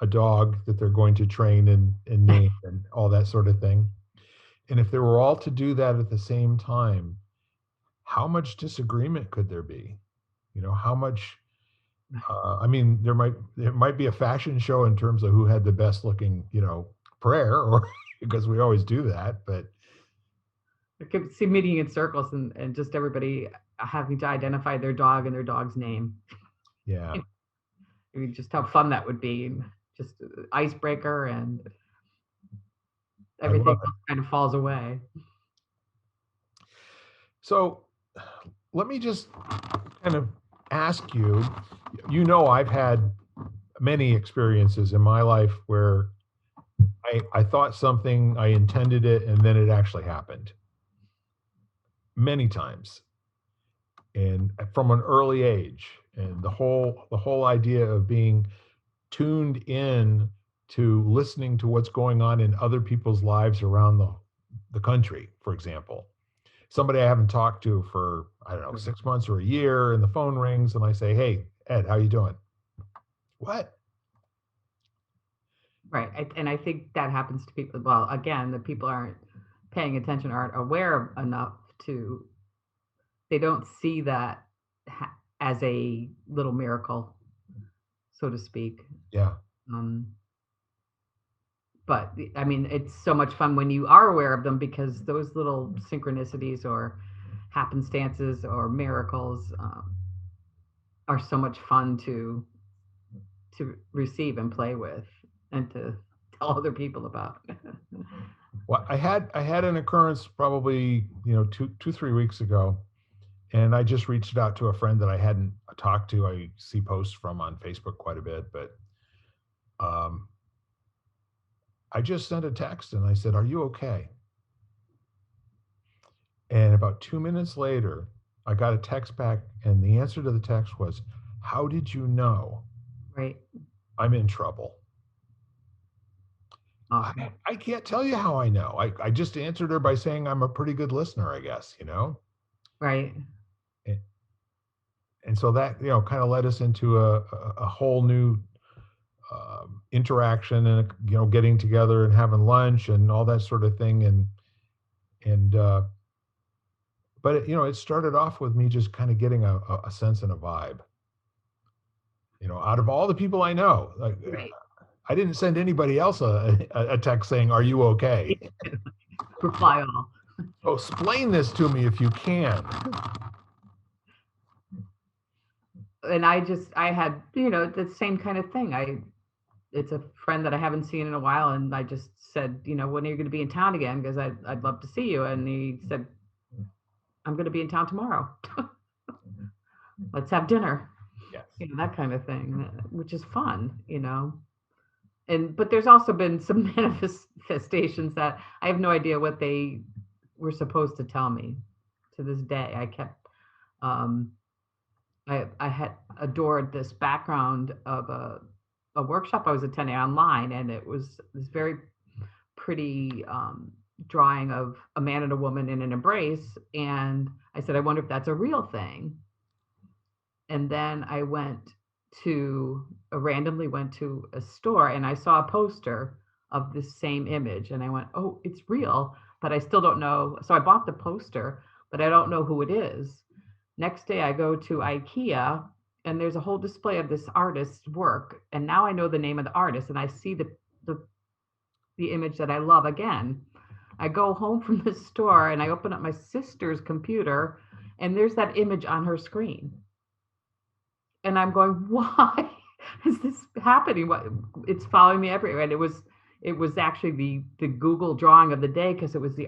a dog that they're going to train and name and all that sort of thing. And if they were all to do that at the same time, how much disagreement could there be? How much, I mean, there might be a fashion show in terms of who had the best looking, prayer, or because we always do that, but I could see meeting in circles, and just everybody having to identify their dog and their dog's name. yeah, I mean, just how fun that would be. Just icebreaker, and I love everything it. else kind of falls away. So let me just kind of ask you, I've had many experiences in my life where I thought something, I intended it, and then it actually happened many times, and from an early age. And the whole idea of being tuned in to listening to what's going on in other people's lives around the country, for example. Somebody I haven't talked to for, I don't know, 6 months or a year, and the phone rings and I say, hey, Ed, how you doing? What? Right. And I think that happens to people. Well, again, the people aren't paying attention, aren't aware enough to, they don't see that as a little miracle, so to speak. Yeah. Um, but I mean, it's so much fun when you are aware of them, because those little synchronicities or happenstances or miracles are so much fun to receive and play with, and to tell other people about. Well, I had an occurrence probably, 3 weeks ago, and I just reached out to a friend that I hadn't talked to. I see posts from on Facebook quite a bit, but um, I just sent a text and I said, "Are you okay?" And about 2 minutes later, I got a text back, and the answer to the text was, "How did you know Right. I'm in trouble?" I, Awesome. I can't tell you how I know. I just answered her by saying I'm a pretty good listener, I guess. Right. And, and so that, kind of led us into a whole new interaction, and, getting together and having lunch and all that sort of thing. And but it started off with me just kind of getting a sense and a vibe, out of all the people I know. Like, Right. I didn't send anybody else a text saying, "Are you okay?" Reply all. So explain this to me if you can. And I had, the same kind of thing. It's a friend that I haven't seen in a while, and I just said, when are you going to be in town again? Because I'd love to see you. And he said, I'm going to be in town tomorrow. Let's have dinner. Yes. That kind of thing, which is fun. And but there's also been some manifestations that I have no idea what they were supposed to tell me. To this day, I kept um, I had adored this background of a workshop I was attending online, and it was this very pretty drawing of a man and a woman in an embrace. And I said, I wonder if that's a real thing. And then randomly went to a store, and I saw a poster of this same image, and I went, oh, it's real, but I still don't know. So I bought the poster, but I don't know who it is. Next day I go to IKEA, and there's a whole display of this artist's work, and now I know the name of the artist, and I see the image that I love again. I go home from the store and I open up my sister's computer, and there's that image on her screen. And I'm going, why is this happening? What, it's following me everywhere. And it was actually the Google drawing of the day, because it was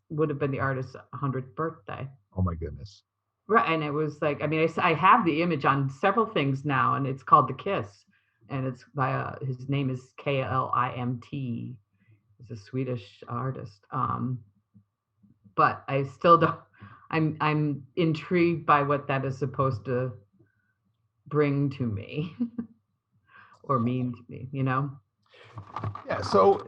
would have been the artist's 100th birthday. Oh my goodness. Right. And it was like, I mean, I have the image on several things now, and it's called The Kiss. And it's by his name is Klimt. He's a Swedish artist. But I still don't, I'm intrigued by what that is supposed to bring to me or mean to me. Yeah. So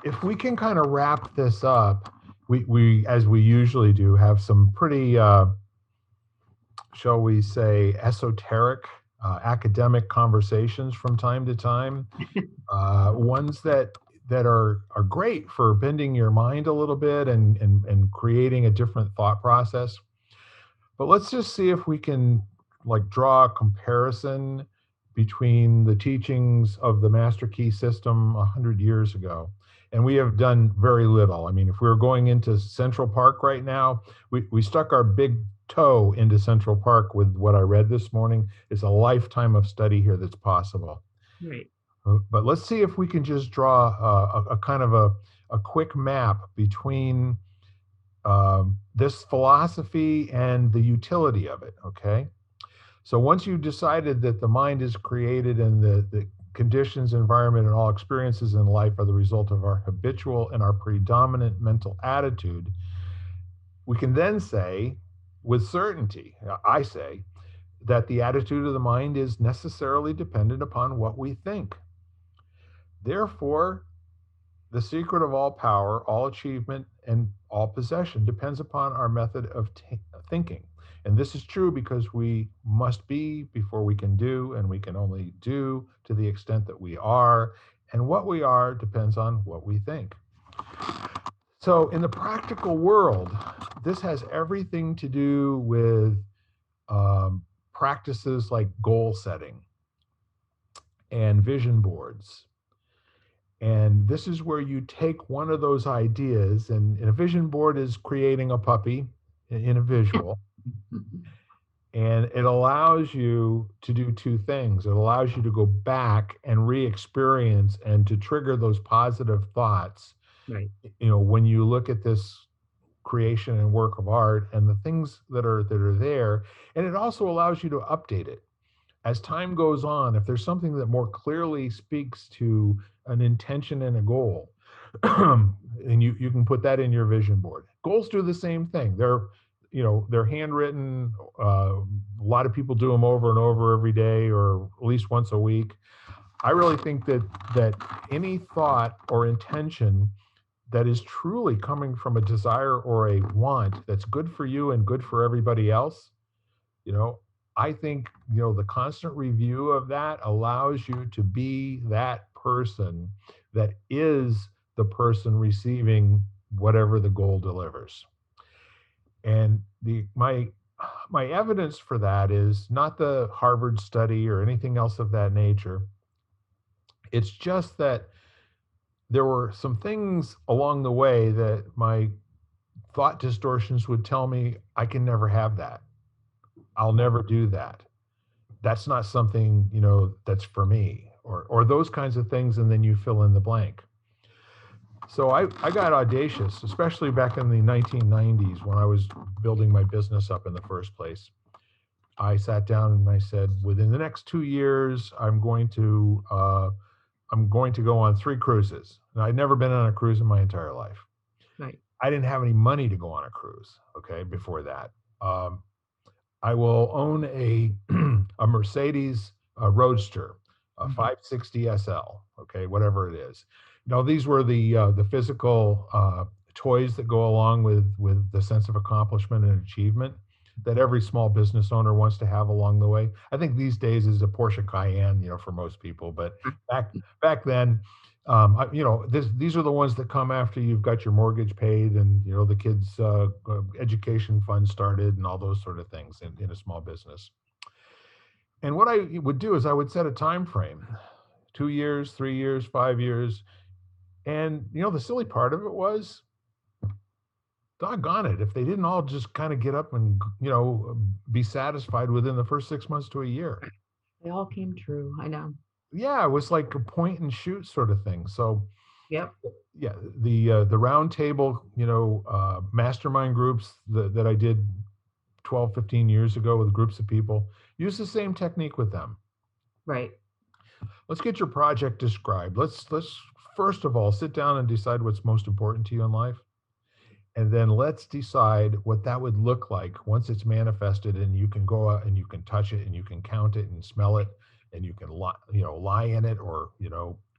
if we can kind of wrap this up, we as we usually do, have some pretty, shall we say, esoteric academic conversations from time to time. Ones that are great for bending your mind a little bit and creating a different thought process. But let's just see if we can like draw a comparison between the teachings of the Master Key system 100 years ago. And we have done very little. I mean, if we were going into Central Park right now, we stuck our big toe into Central Park with what I read this morning. It's a lifetime of study here that's possible. Right. But let's see if we can just draw a kind of a quick map between this philosophy and the utility of it, okay? So once you've decided that the mind is created and the conditions, environment, and all experiences in life are the result of our habitual and our predominant mental attitude, we can then say with certainty, I say, that the attitude of the mind is necessarily dependent upon what we think. Therefore, the secret of all power, all achievement, and all possession depends upon our method of thinking. And this is true because we must be before we can do, and we can only do to the extent that we are. And what we are depends on what we think. So, in the practical world, this has everything to do with practices like goal setting and vision boards. And this is where you take one of those ideas, and a vision board is creating a puppy in a visual. And it allows you to do two things. It allows you to go back and re-experience and to trigger those positive thoughts Right. When you look at this creation and work of art and the things that are there, and it also allows you to update it as time goes on. If there's something that more clearly speaks to an intention and a goal, and you can put that in your vision board. Goals do the same thing. They're handwritten. A lot of people do them over and over every day, or at least once a week. I really think that any thought or intention that is truly coming from a desire or a want that's good for you and good for everybody else, you know, I think, the constant review of that allows you to be that person that is the person receiving whatever the goal delivers. And my evidence for that is not the Harvard study or anything else of that nature. It's just that there were some things along the way that my thought distortions would tell me I can never have that. I'll Right. never do that. That's not something, that's for me, or those kinds of things. And then you fill in the blank. So I got audacious, especially back in the 1990s when I was building my business up in the first place. I sat down and I said, within the next 2 years, I'm going to go on 3 cruises. And I'd never been on a cruise in my entire life. Right. I didn't have any money to go on a cruise. Okay, before that, I will own a a Mercedes Roadster, a Mhm. 560 SL. Okay, whatever it is. These were the physical toys that go along with the sense of accomplishment and achievement that every small business owner wants to have along the way. I think these days is a Porsche Cayenne, for most people, but back then, these are the ones that come after you've got your mortgage paid and the kids' education fund started and all those sort of things in a small business. And what I would do is I would set a time frame, 2 years, 3 years, 5 years. And the silly part of it was, doggone it, if they didn't all just kind of get up and be satisfied within the first 6 months to a year. They all came true. I know. Yeah, it was like a point and shoot sort of thing. So Yep. yeah, the round table, mastermind groups that I did 12, 15 years ago with groups of people, use the same technique with them. Right. Let's get your project described. Let's first of all sit down and decide what's most important to you in life. And then let's decide what that would look like once it's manifested and you can go out and you can touch it and you can count it and smell it and you can lie in it, or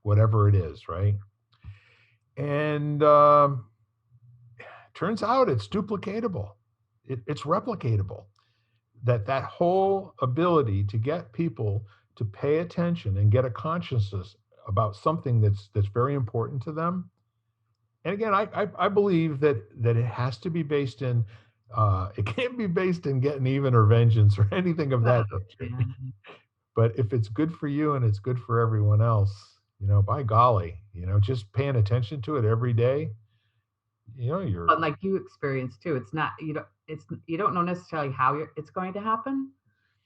whatever it is, right? And turns out it's duplicatable. It's replicatable. That whole ability to get people to pay attention and get a consciousness about something that's very important to them. And again, I believe that it has to be based in, it can't be based in getting even or vengeance or anything of that Oh, nature. yeah. But if it's good for you and it's good for everyone else, by golly, just paying attention to it every day, you're But like you experienced too, it's not you don't know necessarily how it's going to happen,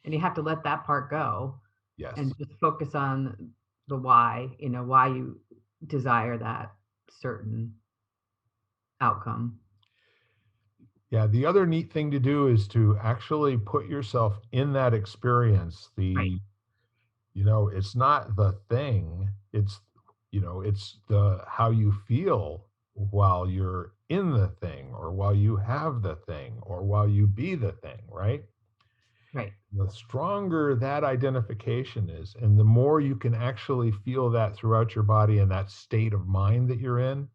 and you have to let that part go yes. and just focus on the why, why you desire that certain outcome. Yeah, the other neat thing to do is to actually put yourself in that experience. Right. It's not the thing, it's the how you feel while you're in the thing, or while you have the thing, or while you be the thing, right? Right. The stronger that identification is, and the more you can actually feel that throughout your body and that state of mind that you're in.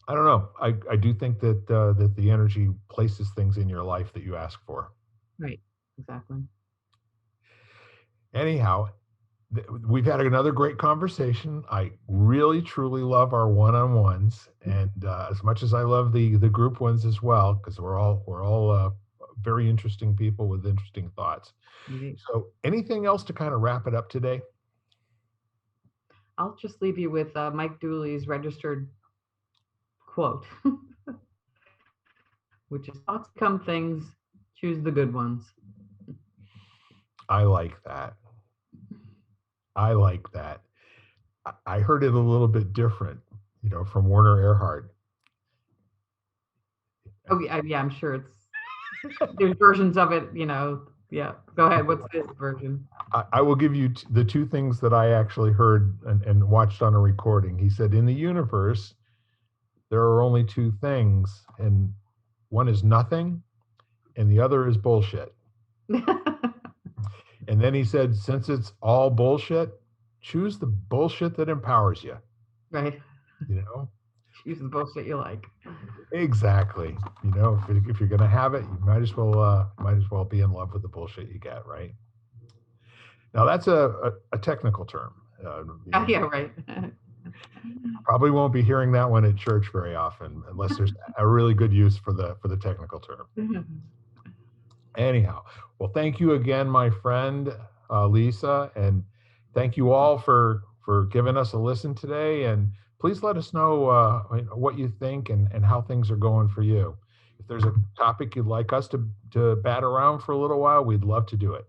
I don't know. I do think that the energy places things in your life that you ask for. Right. Exactly. Anyhow, we've had another great conversation. I really truly love our one-on-ones, and as much as I love the group ones as well, because we're all very interesting people with interesting thoughts. Right. So, anything else to kind of wrap it up today? I'll just leave you with Mike Dooley's registered quote, which is thoughts become things, choose the good ones. I like that. I like that. I heard it a little bit different. from Werner Erhard. Oh yeah, I'm sure there's versions of it, Yeah, go ahead. What's his version? I will give you the two things that I actually heard and watched on a recording. He said, in the universe, there are only two things, and one is nothing, and the other is bullshit. And then he said, since it's all bullshit, choose the bullshit that empowers you. Right. Choose the bullshit you like. Exactly. If you're going to have it, you might as well be in love with the bullshit you get, right? Now that's a technical term. Yeah, right. Probably won't be hearing that one at church very often, unless there's a really good use for the technical term. Anyhow, well, thank you again, my friend Lisa, and thank you all for giving us a listen today. And please let us know what you think and how things are going for you. If there's a topic you'd like us to bat around for a little while, we'd love to do it.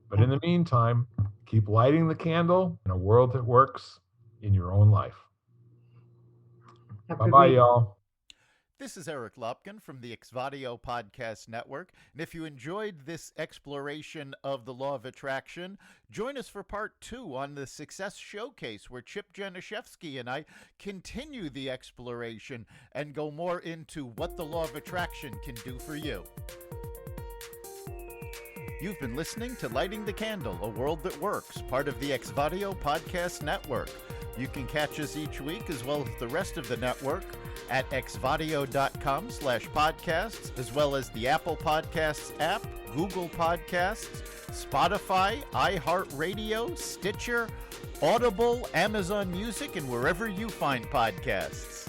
But in the meantime, keep lighting the candle in a world that works in your own life. Bye-bye, y'all. This is Eric Lopkin from the Exvadio Podcast Network. And if you enjoyed this exploration of the law of attraction, join us for part 2 on the Success Showcase, where Chip Januszewski and I continue the exploration and go more into what the law of attraction can do for you. You've been listening to Lighting the Candle, a world that works, part of the Exvadio Podcast Network. You can catch us each week, as well as the rest of the network, at exvadio.com/podcasts, as well as the Apple Podcasts app, Google Podcasts, Spotify, iHeartRadio, Stitcher, Audible, Amazon Music, and wherever you find podcasts.